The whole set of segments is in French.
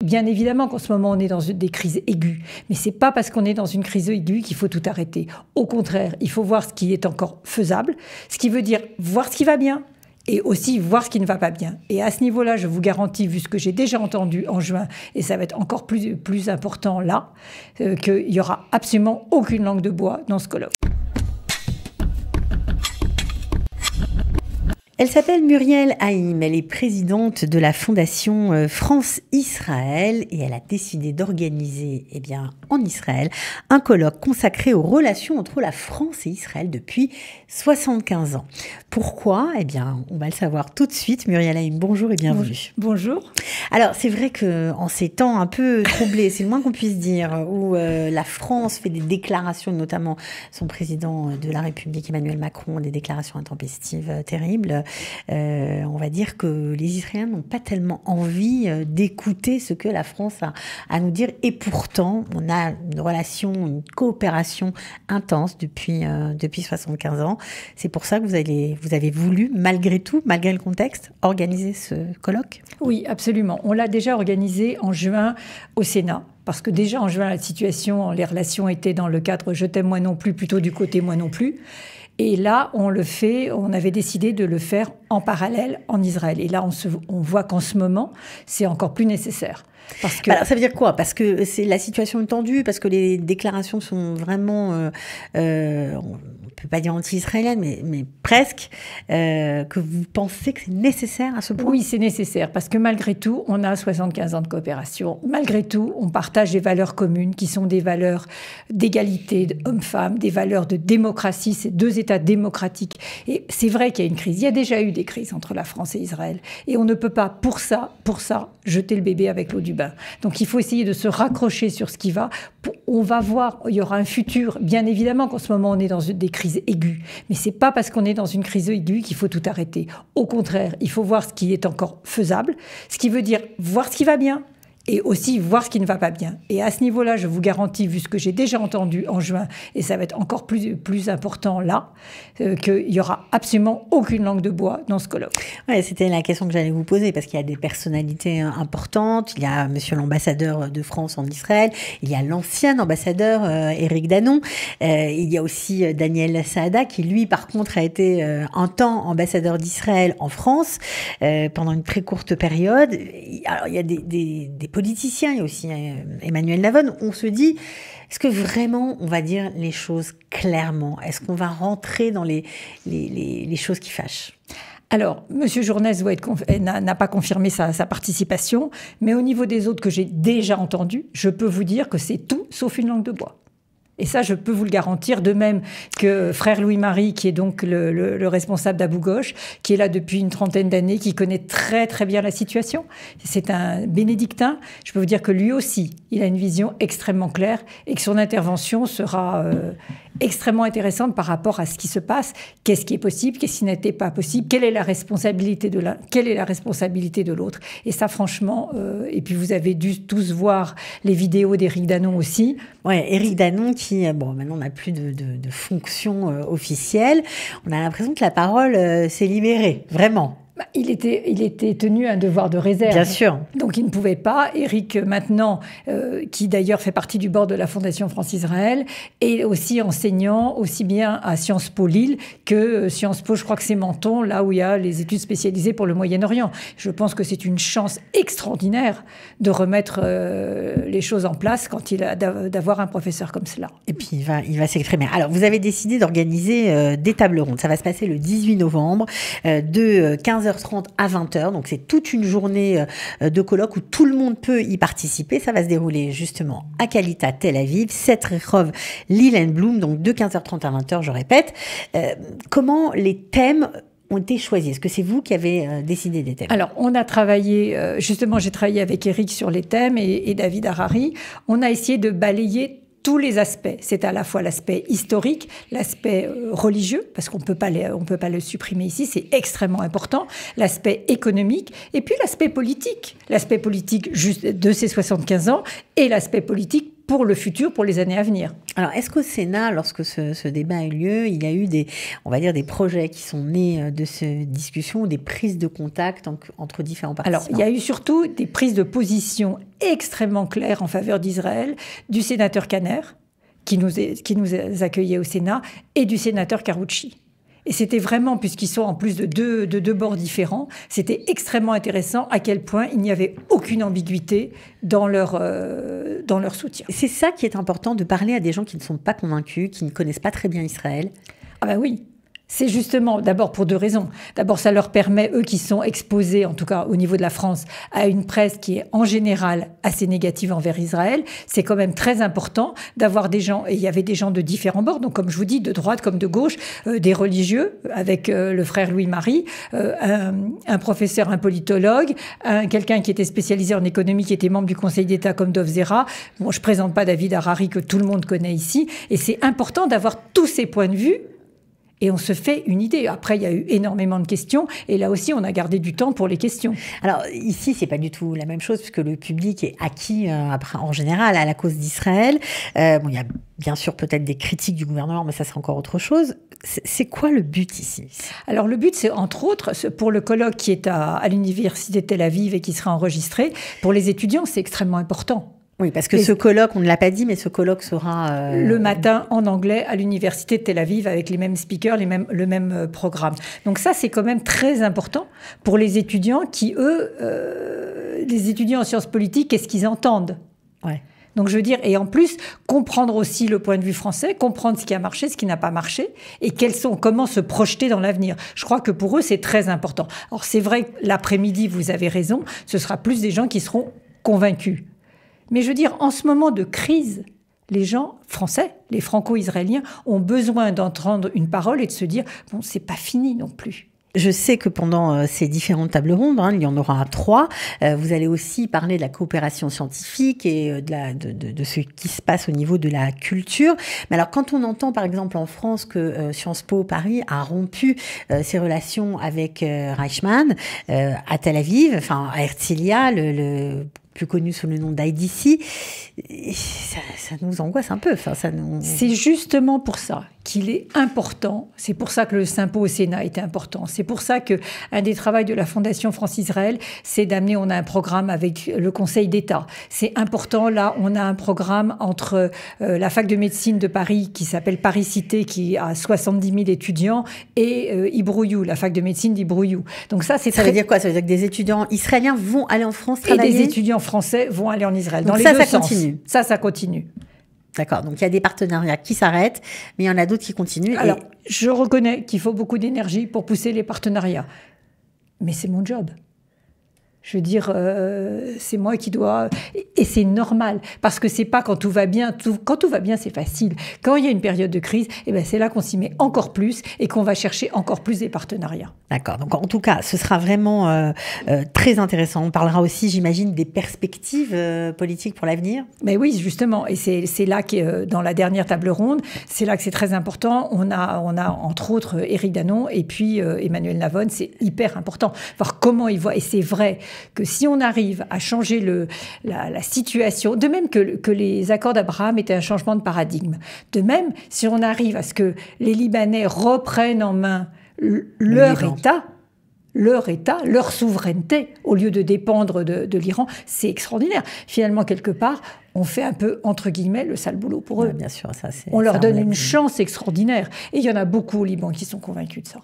bien évidemment qu'en ce moment on est dans des crises aiguës, mais c'est pas parce qu'on est dans une crise aiguë qu'il faut tout arrêter. Au contraire, il faut voir ce qui est encore faisable, ce qui veut dire voir ce qui va bien, et aussi voir ce qui ne va pas bien. Et à ce niveau-là, je vous garantis, vu ce que j'ai déjà entendu en juin, et ça va être encore plus important là, qu'il n'y aura absolument aucune langue de bois dans ce colloque. Elle s'appelle Muriel Haïm, elle est présidente de la Fondation France-Israël et elle a décidé d'organiser en Israël un colloque consacré aux relations entre la France et Israël depuis 75 ans. Pourquoi ? On va le savoir tout de suite. Muriel Haïm, bonjour et bienvenue. Bonjour. Alors, c'est vrai qu'en ces temps un peu troublés, c'est le moins qu'on puisse dire, où la France fait des déclarations, notamment son président de la République, Emmanuel Macron, des déclarations intempestives terribles, on va dire que les Israéliens n'ont pas tellement envie d'écouter ce que la France a à nous dire. Et pourtant, on a une relation, une coopération intense depuis 75 ans. C'est pour ça que vous avez voulu, malgré tout, malgré le contexte, organiser ce colloque ? Oui, absolument. On l'a déjà organisé en juin au Sénat. Parce que déjà en juin, la situation, les relations étaient dans le cadre « je t'aime moi non plus », plutôt du côté « moi non plus ». Et là, on avait décidé de le faire en parallèle en Israël. Et là, on voit qu'en ce moment, c'est encore plus nécessaire. Parce que... Alors, ça veut dire quoi ? Parce que la situation est tendue, parce que les déclarations sont vraiment, on ne peut pas dire anti-israéliennes, mais presque, que vous pensez que c'est nécessaire à ce point ? Oui, c'est nécessaire, parce que malgré tout, on a 75 ans de coopération. Malgré tout, on partage des valeurs communes, qui sont des valeurs d'égalité hommes-femmes, des valeurs de démocratie, c'est deux États démocratiques. Et c'est vrai qu'il y a une crise. Il y a déjà eu des crises entre la France et Israël. Et on ne peut pas, pour ça, jeter le bébé avec l'eau du bain. Donc il faut essayer de se raccrocher sur ce qui va. On va voir, il y aura un futur. Bien évidemment qu'en ce moment, on est dans des crises aiguës. Mais c'est pas parce qu'on est dans une crise aiguë qu'il faut tout arrêter. Au contraire, il faut voir ce qui est encore faisable, ce qui veut dire voir ce qui va bien, et aussi voir ce qui ne va pas bien. Et à ce niveau-là, je vous garantis, vu ce que j'ai déjà entendu en juin, et ça va être encore plus important là, qu'il n'y aura absolument aucune langue de bois dans ce colloque. Ouais, c'était la question que j'allais vous poser, parce qu'il y a des personnalités importantes. Il y a monsieur l'ambassadeur de France en Israël, il y a l'ancien ambassadeur Éric Danon, il y a aussi Daniel Saada, qui lui, par contre, a été un temps ambassadeur d'Israël en France, pendant une très courte période. Alors, il y a des politiciens, il y a aussi Emmanuel Lavonne. On se dit, est-ce que vraiment on va dire les choses clairement ? Est-ce qu'on va rentrer dans les choses qui fâchent ? Alors, M. Journès n'a pas confirmé sa participation, mais au niveau des autres que j'ai déjà entendus, je peux vous dire que c'est tout sauf une langue de bois. Et ça, je peux vous le garantir, de même que frère Louis-Marie, qui est donc le responsable d'Abou Ghosh, qui est là depuis une trentaine d'années, qui connaît très très bien la situation. C'est un bénédictin. Je peux vous dire que lui aussi, il a une vision extrêmement claire et que son intervention sera extrêmement intéressante par rapport à ce qui se passe. Qu'est-ce qui est possible, qu'est-ce qui n'était pas possible, quelle est la responsabilité de l'un, quelle est la responsabilité de l'autre. Et ça, franchement, et puis vous avez dû tous voir les vidéos d'Éric Danon aussi. Ouais, Éric Danon qui, maintenant n'a plus de fonction officielle. On a l'impression que la parole s'est libérée, vraiment. Il était tenu à un devoir de réserve. Bien sûr. Donc il ne pouvait pas. Éric, maintenant, qui d'ailleurs fait partie du board de la Fondation France-Israël, est aussi enseignant, aussi bien à Sciences Po Lille que Sciences Po, je crois que c'est Menton, là où il y a les études spécialisées pour le Moyen-Orient. Je pense que c'est une chance extraordinaire de remettre les choses en place d'avoir un professeur comme cela. Et puis il va s'exprimer. Alors vous avez décidé d'organiser des tables rondes. Ça va se passer le 18 novembre de 15h30 à 20h. Donc, c'est toute une journée de colloque où tout le monde peut y participer. Ça va se dérouler justement à Kalita, Tel Aviv, 7 Rekhov, Lilienblum, donc de 15h30 à 20h, je répète. Comment les thèmes ont été choisis ? Est-ce que c'est vous qui avez décidé des thèmes ? Alors, on a travaillé, justement, j'ai travaillé avec Éric sur les thèmes et David Harari. On a essayé de balayer tous les aspects. C'est à la fois l'aspect historique, l'aspect religieux, parce qu'on peut pas le supprimer ici, c'est extrêmement important, l'aspect économique, et puis l'aspect politique juste de ces 75 ans, et l'aspect politique pour le futur, pour les années à venir. Alors, est-ce qu'au Sénat, lorsque ce débat a eu lieu, il y a eu on va dire, des projets qui sont nés de ces discussions, des prises de contact entre différents participants? Alors, il y a eu surtout des prises de position extrêmement claires en faveur d'Israël, du sénateur Kanner, qui nous accueillait au Sénat, et du sénateur Karouchi. Et c'était vraiment, puisqu'ils sont en plus de deux bords différents, c'était extrêmement intéressant à quel point il n'y avait aucune ambiguïté dans leur soutien. C'est ça qui est important, de parler à des gens qui ne sont pas convaincus, qui ne connaissent pas très bien Israël. Ah ben oui. C'est justement, d'abord pour deux raisons. D'abord, ça leur permet, eux qui sont exposés, en tout cas au niveau de la France, à une presse qui est en général assez négative envers Israël. C'est quand même très important d'avoir des gens, et il y avait des gens de différents bords, donc comme je vous dis, de droite comme de gauche, des religieux, avec le frère Louis-Marie, un professeur, un politologue, quelqu'un qui était spécialisé en économie, qui était membre du Conseil d'État comme Dov Zera. Bon, je présente pas David Harari, que tout le monde connaît ici, et c'est important d'avoir tous ces points de vue. Et on se fait une idée. Après, il y a eu énormément de questions. Et là aussi, on a gardé du temps pour les questions. Alors, ici, c'est pas du tout la même chose, puisque le public est acquis, en général, à la cause d'Israël. Bon, il y a bien sûr peut-être des critiques du gouvernement, mais ça, c'est encore autre chose. C'est quoi le but ici? Alors, le but, c'est entre autres, pour le colloque qui est à l'université de Tel Aviv et qui sera enregistré, pour les étudiants, c'est extrêmement important. Oui, parce que ce colloque, on ne l'a pas dit, mais ce colloque sera... le matin en anglais à l'université de Tel Aviv avec les mêmes speakers, le même programme. Donc ça, c'est quand même très important pour les étudiants qui, eux, les étudiants en sciences politiques, qu'est-ce qu'ils entendent? Ouais. Donc je veux dire, et en plus, comprendre aussi le point de vue français, comprendre ce qui a marché, ce qui n'a pas marché, et comment se projeter dans l'avenir. Je crois que pour eux, c'est très important. Alors c'est vrai que l'après-midi, vous avez raison, ce sera plus des gens qui seront convaincus. Mais je veux dire, en ce moment de crise, les gens français, les franco-israéliens, ont besoin d'entendre une parole et de se dire « bon, c'est pas fini non plus ». Je sais que pendant ces différentes tables rondes, il y en aura 3, vous allez aussi parler de la coopération scientifique et de ce qui se passe au niveau de la culture. Mais alors, quand on entend, par exemple, en France que Sciences Po Paris a rompu ses relations avec Reichmann à Tel Aviv, enfin à Herzliya, le plus connu sous le nom d'IDC, ça nous angoisse un peu. Enfin, C'est justement pour ça qu'il est important, c'est pour ça que le Sympo au Sénat était important, c'est pour ça qu'un des travaux de la Fondation France-Israël, c'est d'amener, on a un programme avec le Conseil d'État. C'est important, là, on a un programme entre la fac de médecine de Paris, qui s'appelle Paris-Cité, qui a 70 000 étudiants, et Hibrouyou, la fac de médecine d'Hibrouyou. Donc ça, c'est Ça veut dire quoi? Ça veut dire que des étudiants israéliens vont aller en France travailler? Et des étudiants français vont aller en Israël. Donc dans ça, les deux ça sens. Continue. Ça continue. D'accord, donc il y a des partenariats qui s'arrêtent, mais il y en a d'autres qui continuent. Alors, je reconnais qu'il faut beaucoup d'énergie pour pousser les partenariats. Mais c'est mon job. Je veux dire, c'est moi qui dois... Et c'est normal, parce que c'est pas quand tout va bien. Quand tout va bien, c'est facile. Quand il y a une période de crise, eh ben c'est là qu'on s'y met encore plus et qu'on va chercher encore plus des partenariats. D'accord. Donc, en tout cas, ce sera vraiment très intéressant. On parlera aussi, j'imagine, des perspectives politiques pour l'avenir. Mais oui, justement. Et c'est là que, dans la dernière table ronde, c'est là que c'est très important. On a entre autres Éric Danon et puis Emmanuel Navon. C'est hyper important. Voir comment ils voient. Et c'est vrai que si on arrive à changer la situation, de même que les accords d'Abraham étaient un changement de paradigme, de même, si on arrive à ce que les Libanais reprennent en main leur État, leur souveraineté, au lieu de dépendre de l'Iran, c'est extraordinaire. Finalement, quelque part, on fait un peu, entre guillemets, le sale boulot pour eux. Ouais, bien sûr, on leur donne une chance extraordinaire. Et il y en a beaucoup au Liban qui sont convaincus de ça.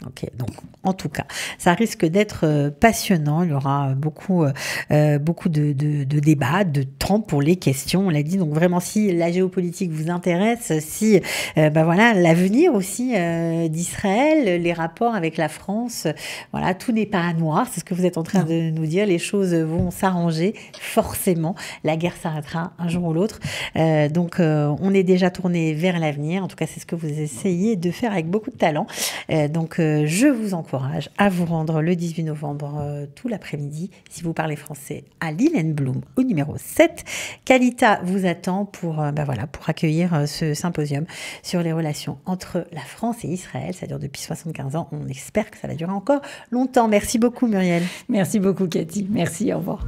Ok, donc en tout cas, ça risque d'être passionnant. Il y aura beaucoup de débats, de temps pour les questions. On l'a dit, donc vraiment, si la géopolitique vous intéresse, si voilà l'avenir aussi d'Israël, les rapports avec la France, voilà, tout n'est pas à noir. C'est ce que vous êtes en train de nous dire. Les choses vont s'arranger forcément. La guerre s'arrêtera un jour ou l'autre. Donc on est déjà tourné vers l'avenir. En tout cas, c'est ce que vous essayez de faire avec beaucoup de talent. Donc je vous encourage à vous rendre le 18 novembre tout l'après-midi, si vous parlez français, à Lilienblum au numéro 7. Kalita vous attend pour accueillir ce symposium sur les relations entre la France et Israël. Ça dure depuis 75 ans. On espère que ça va durer encore longtemps. Merci beaucoup, Muriel. Merci beaucoup, Cathy. Merci, au revoir.